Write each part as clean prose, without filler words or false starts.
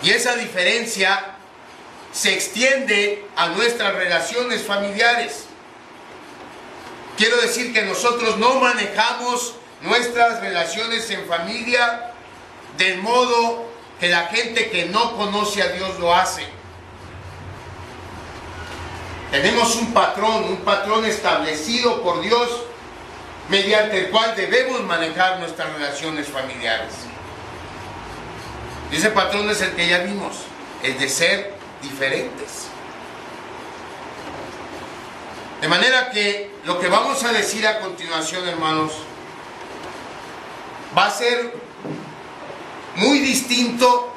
Y esa diferencia se extiende a nuestras relaciones familiares. Quiero decir que nosotros no manejamos nuestras relaciones en familia del modo que la gente que no conoce a Dios lo hace. Tenemos un patrón establecido por Dios, mediante el cual debemos manejar nuestras relaciones familiares. Y ese patrón es el que ya vimos, el de ser diferentes. De manera que lo que vamos a decir a continuación, hermanos, va a ser muy distinto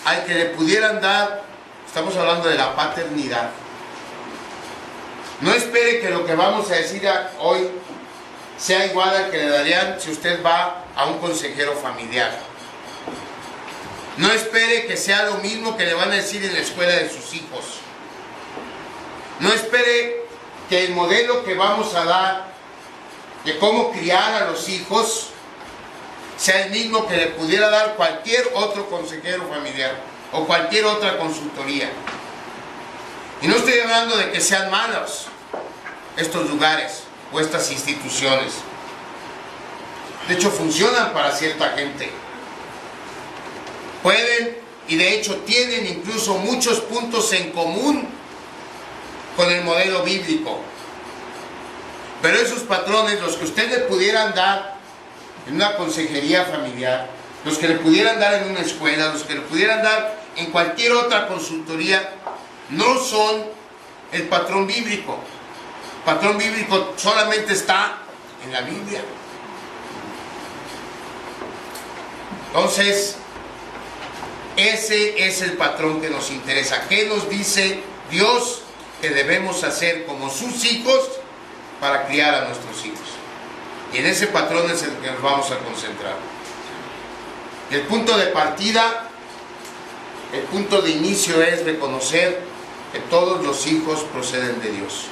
al que le pudieran dar. Estamos hablando de la paternidad. No espere que lo que vamos a decir hoy sea igual al que le darían si usted va a un consejero familiar. No espere que sea lo mismo que le van a decir en la escuela de sus hijos. No espere que el modelo que vamos a dar de cómo criar a los hijos sea el mismo que le pudiera dar cualquier otro consejero familiar o cualquier otra consultoría. Y no estoy hablando de que sean malos estos lugares o estas instituciones. De hecho, funcionan para cierta gente. Pueden, y de hecho tienen incluso muchos puntos en común con el modelo bíblico. Pero esos patrones, los que usted le pudieran dar en una consejería familiar, los que le pudieran dar en una escuela, los que le pudieran dar en cualquier otra consultoría, no son el patrón bíblico. El patrón bíblico solamente está en la Biblia. Entonces, ese es el patrón que nos interesa. ¿Qué nos dice Dios que debemos hacer como sus hijos para criar a nuestros hijos? Y en ese patrón es el que nos vamos a concentrar. El punto de partida, el punto de inicio es reconocer que todos los hijos proceden de Dios.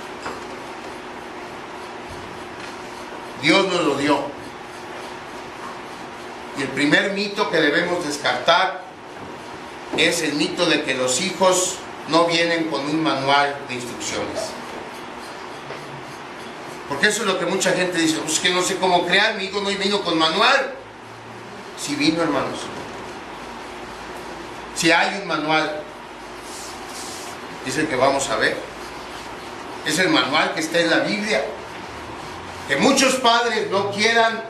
Dios nos lo dio. Y el primer mito que debemos descartar es el mito de que los hijos no vienen con un manual de instrucciones. Porque eso es lo que mucha gente dice, pues que no sé cómo crear, mi hijo no vino con manual. Sí vino, hermanos. Si hay un manual, es el que vamos a ver. Es el manual que está en la Biblia. Que muchos padres no quieran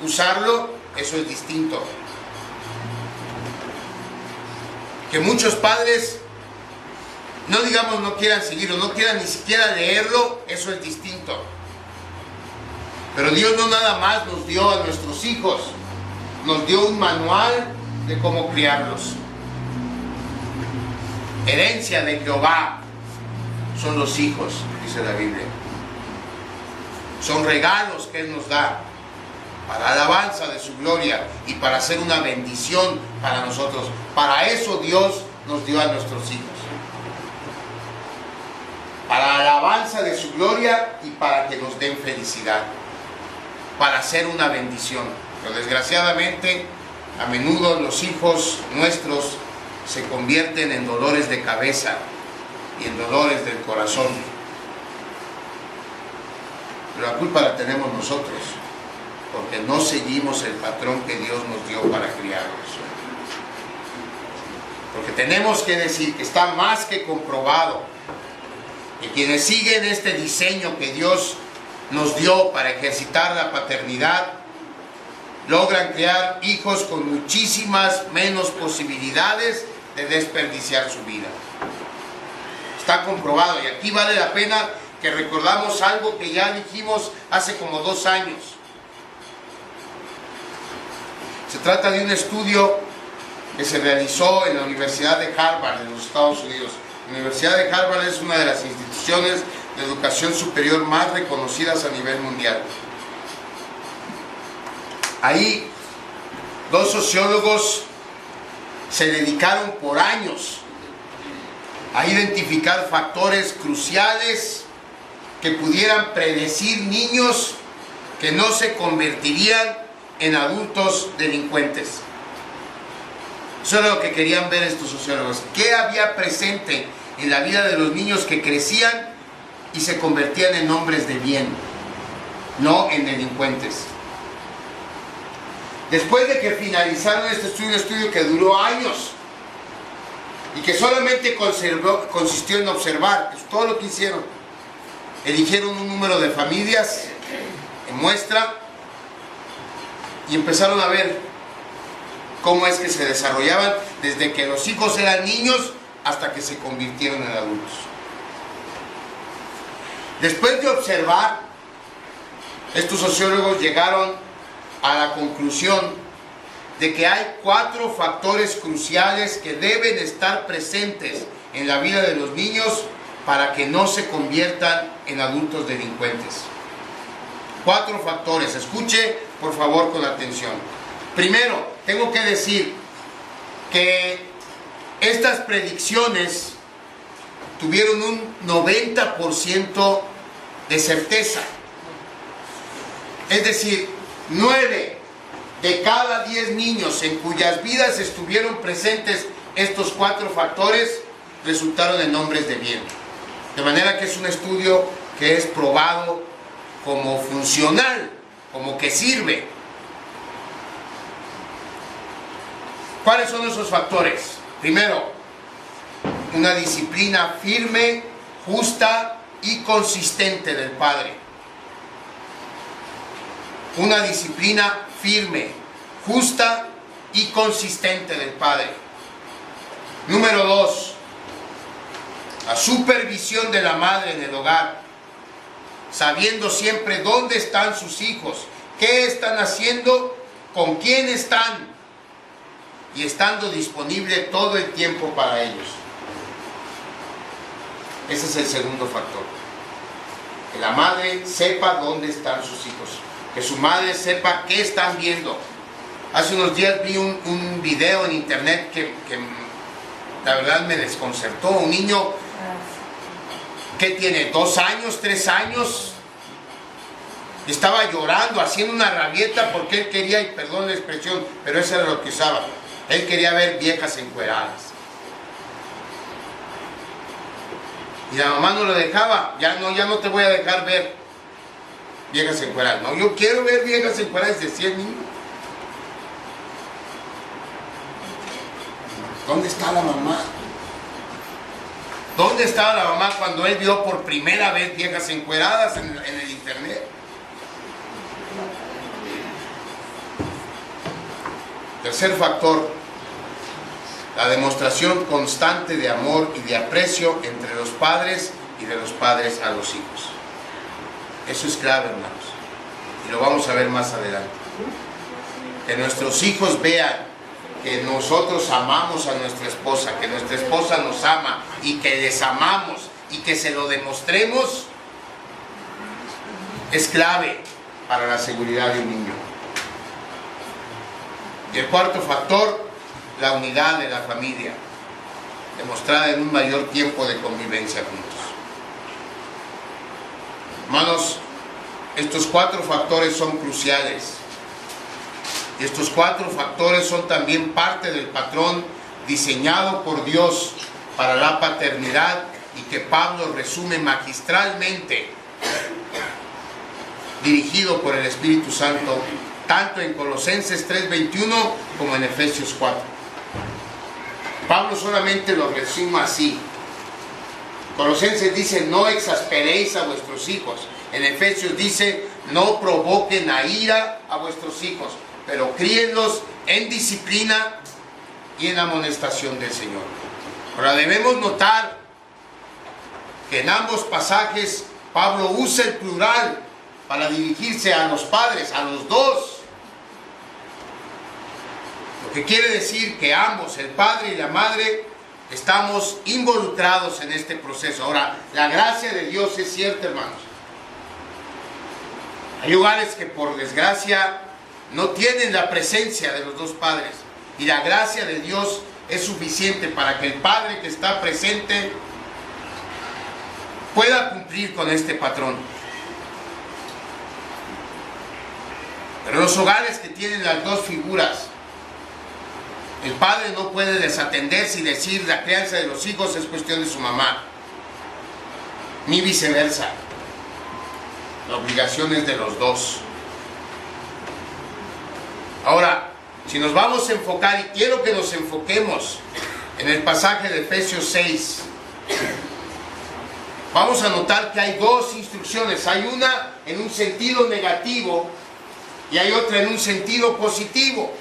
usarlo, eso es distinto. Que muchos padres, no digamos no quieran seguirlo, no quieran ni siquiera leerlo, eso es distinto. Pero Dios no nada más nos dio a nuestros hijos, nos dio un manual de cómo criarlos. Herencia de Jehová son los hijos, dice la Biblia. Son regalos que Él nos da para alabanza de su gloria y para hacer una bendición para nosotros. Para eso Dios nos dio a nuestros hijos. Para alabanza de su gloria y para que nos den felicidad. Para hacer una bendición. Pero desgraciadamente, a menudo los hijos nuestros se convierten en dolores de cabeza y en dolores del corazón. Pero la culpa la tenemos nosotros, porque no seguimos el patrón que Dios nos dio para criarlos. Porque tenemos que decir que está más que comprobado que quienes siguen este diseño que Dios nos dio para ejercitar la paternidad, logran crear hijos con muchísimas menos posibilidades de desperdiciar su vida. Está comprobado, y aquí vale la pena que recordamos algo que ya dijimos hace como 2 años. Se trata de un estudio que se realizó en la Universidad de Harvard, en los Estados Unidos. La Universidad de Harvard es una de las instituciones de educación superior más reconocidas a nivel mundial. Ahí, 2 sociólogos se dedicaron por años a identificar factores cruciales que pudieran predecir niños que no se convertirían en adultos delincuentes. Eso era lo que querían ver estos sociólogos. ¿Qué había presente en la vida de los niños que crecían y se convertían en hombres de bien, no en delincuentes? Después de que finalizaron este estudio, un estudio que duró años y que solamente consistió en observar, pues, todo lo que hicieron, eligieron un número de familias en muestra y empezaron a ver cómo es que se desarrollaban desde que los hijos eran niños hasta que se convirtieron en adultos. Después de observar, estos sociólogos llegaron a la conclusión de que hay 4 factores cruciales que deben estar presentes en la vida de los niños para que no se conviertan en adultos delincuentes. 4 factores, escuche por favor con atención. Primero, tengo que decir que estas predicciones tuvieron un 90% de certeza. Es decir, 9 de cada 10 niños en cuyas vidas estuvieron presentes estos 4 factores resultaron en hombres de bien. De manera que es un estudio que es probado como funcional, como que sirve. ¿Cuáles son esos factores? Primero, una disciplina firme, justa y consistente del padre. Una disciplina firme, justa y consistente del padre. Número 2, la supervisión de la madre en el hogar, sabiendo siempre dónde están sus hijos, qué están haciendo, con quién están, y estando disponible todo el tiempo para ellos. Ese es el segundo factor. Que la madre sepa dónde están sus hijos, que su madre sepa qué están viendo. Hace unos días vi un video en internet que la verdad me desconcertó. Un niño que tiene 2 años, 3 años, estaba llorando, haciendo una rabieta porque él quería, y perdón la expresión, pero eso era lo que usaba, él quería ver viejas encueradas. Y la mamá no lo dejaba. Ya no te voy a dejar ver viejas encueradas. No, yo quiero ver viejas encueradas, decía el niño. ¿Dónde está la mamá? ¿Dónde estaba la mamá cuando él vio por primera vez viejas encueradas en el internet? Tercer factor, la demostración constante de amor y de aprecio entre los padres y de los padres a los hijos. Eso es clave, hermanos, y lo vamos a ver más adelante. Que nuestros hijos vean que nosotros amamos a nuestra esposa, que nuestra esposa nos ama y que les amamos y que se lo demostremos, es clave para la seguridad de un niño. Y el cuarto factor, la unidad de la familia, demostrada en un mayor tiempo de convivencia juntos. Hermanos, estos 4 factores son cruciales. Y estos 4 factores son también parte del patrón diseñado por Dios para la paternidad y que Pablo resume magistralmente, dirigido por el Espíritu Santo, tanto en Colosenses 3:21 como en Efesios 4. Pablo solamente lo resume así. Colosenses dice, no exasperéis a vuestros hijos. En Efesios dice, no provoquen a ira a vuestros hijos, pero críenlos en disciplina y en amonestación del Señor. Ahora debemos notar que en ambos pasajes Pablo usa el plural para dirigirse a los padres, a los dos. Lo que quiere decir que ambos, el padre y la madre, estamos involucrados en este proceso. Ahora, la gracia de Dios es cierta, hermanos. Hay hogares que por desgracia no tienen la presencia de los dos padres. Y la gracia de Dios es suficiente para que el padre que está presente pueda cumplir con este patrón. Pero los hogares que tienen las dos figuras, El padre no puede desatenderse y decir la crianza de los hijos es cuestión de su mamá, ni viceversa. La obligación es de los dos. Ahora, si nos vamos a enfocar, y quiero que nos enfoquemos en el pasaje de Efesios 6, vamos a notar que hay dos instrucciones. Hay una en un sentido negativo y hay otra en un sentido positivo.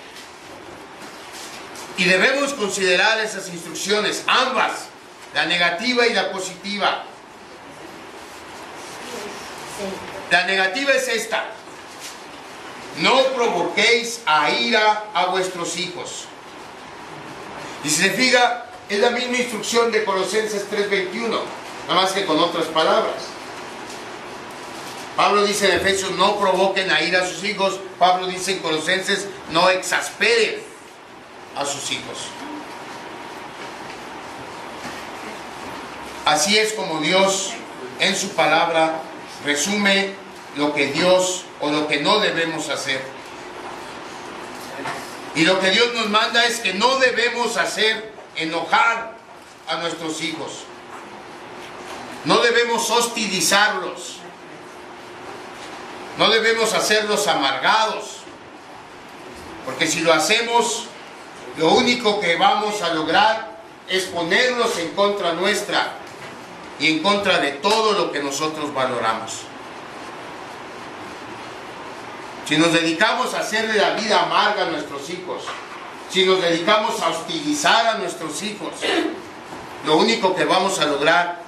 Y debemos considerar esas instrucciones, ambas, la negativa y la positiva. La negativa es esta: no provoquéis a ira a vuestros hijos. Y si se fija, es la misma instrucción de Colosenses 3:21, nada más que con otras palabras. Pablo dice en Efesios, no provoquen a ira a sus hijos. Pablo dice en Colosenses, no exasperen a sus hijos. Así es como Dios en su palabra resume lo que Dios o lo que no debemos hacer. Y lo que Dios nos manda es que no debemos hacer enojar a nuestros hijos. No debemos hostilizarlos. No debemos hacerlos amargados. Porque si lo hacemos, lo único que vamos a lograr es ponerlos en contra nuestra y en contra de todo lo que nosotros valoramos. Si nos dedicamos a hacerle la vida amarga a nuestros hijos, si nos dedicamos a hostilizar a nuestros hijos, lo único que vamos a lograr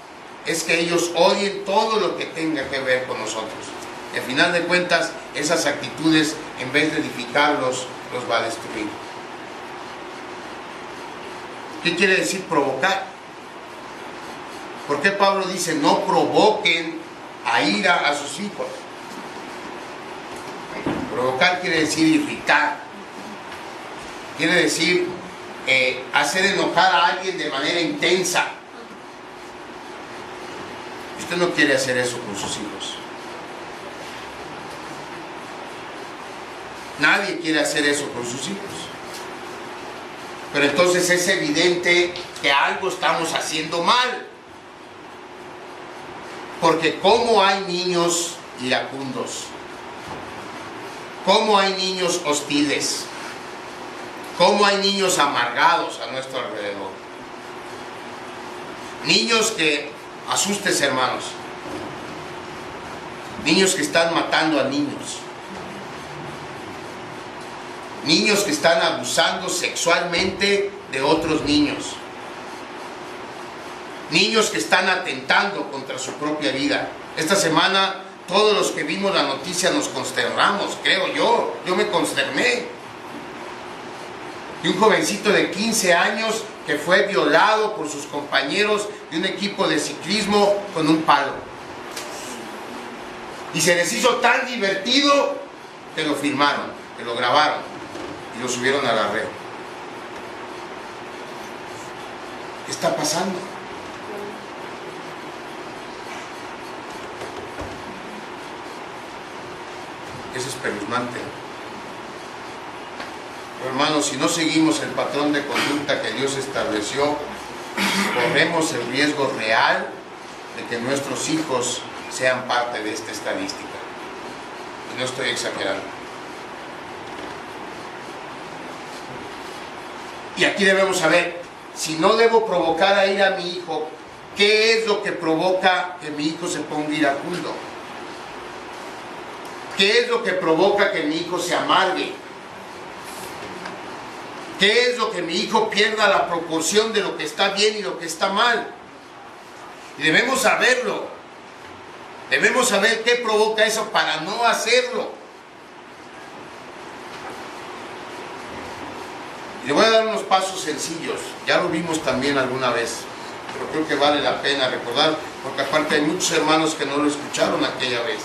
es que ellos odien todo lo que tenga que ver con nosotros. Y al final de cuentas, esas actitudes, en vez de edificarlos, los va a destruir. ¿Qué quiere decir provocar? ¿Por qué Pablo dice no provoquen a ira a sus hijos? Provocar quiere decir irritar. Quiere decir hacer enojar a alguien de manera intensa. Usted no quiere hacer eso con sus hijos. Nadie quiere hacer eso con sus hijos. Pero entonces es evidente que algo estamos haciendo mal. Porque ¿cómo hay niños iracundos? ¿Cómo hay niños hostiles? ¿Cómo hay niños amargados a nuestro alrededor? Niños que, asustes hermanos, niños que están matando a niños. Niños que están abusando sexualmente de otros niños. Niños que están atentando contra su propia vida. Esta semana todos los que vimos la noticia nos consternamos, creo yo. Yo me consterné. Y un jovencito de 15 años que fue violado por sus compañeros de un equipo de ciclismo con un palo. Y se les hizo tan divertido que lo filmaron, que lo grabaron y lo subieron a la red. ¿Qué está pasando? Es espeluznante. Pero hermanos, si no seguimos el patrón de conducta que Dios estableció, corremos el riesgo real de que nuestros hijos sean parte de esta estadística. Y no estoy exagerando. Y aquí debemos saber, si no debo provocar a ira a mi hijo, ¿qué es lo que provoca que mi hijo se ponga iracundo? ¿Qué es lo que provoca que mi hijo se amargue? ¿Qué es lo que mi hijo pierda la proporción de lo que está bien y lo que está mal? Y debemos saberlo. Debemos saber qué provoca eso para no hacerlo. Y le voy a dar unos pasos sencillos. Ya lo vimos también alguna vez, pero creo que vale la pena recordar, porque aparte hay muchos hermanos que no lo escucharon aquella vez.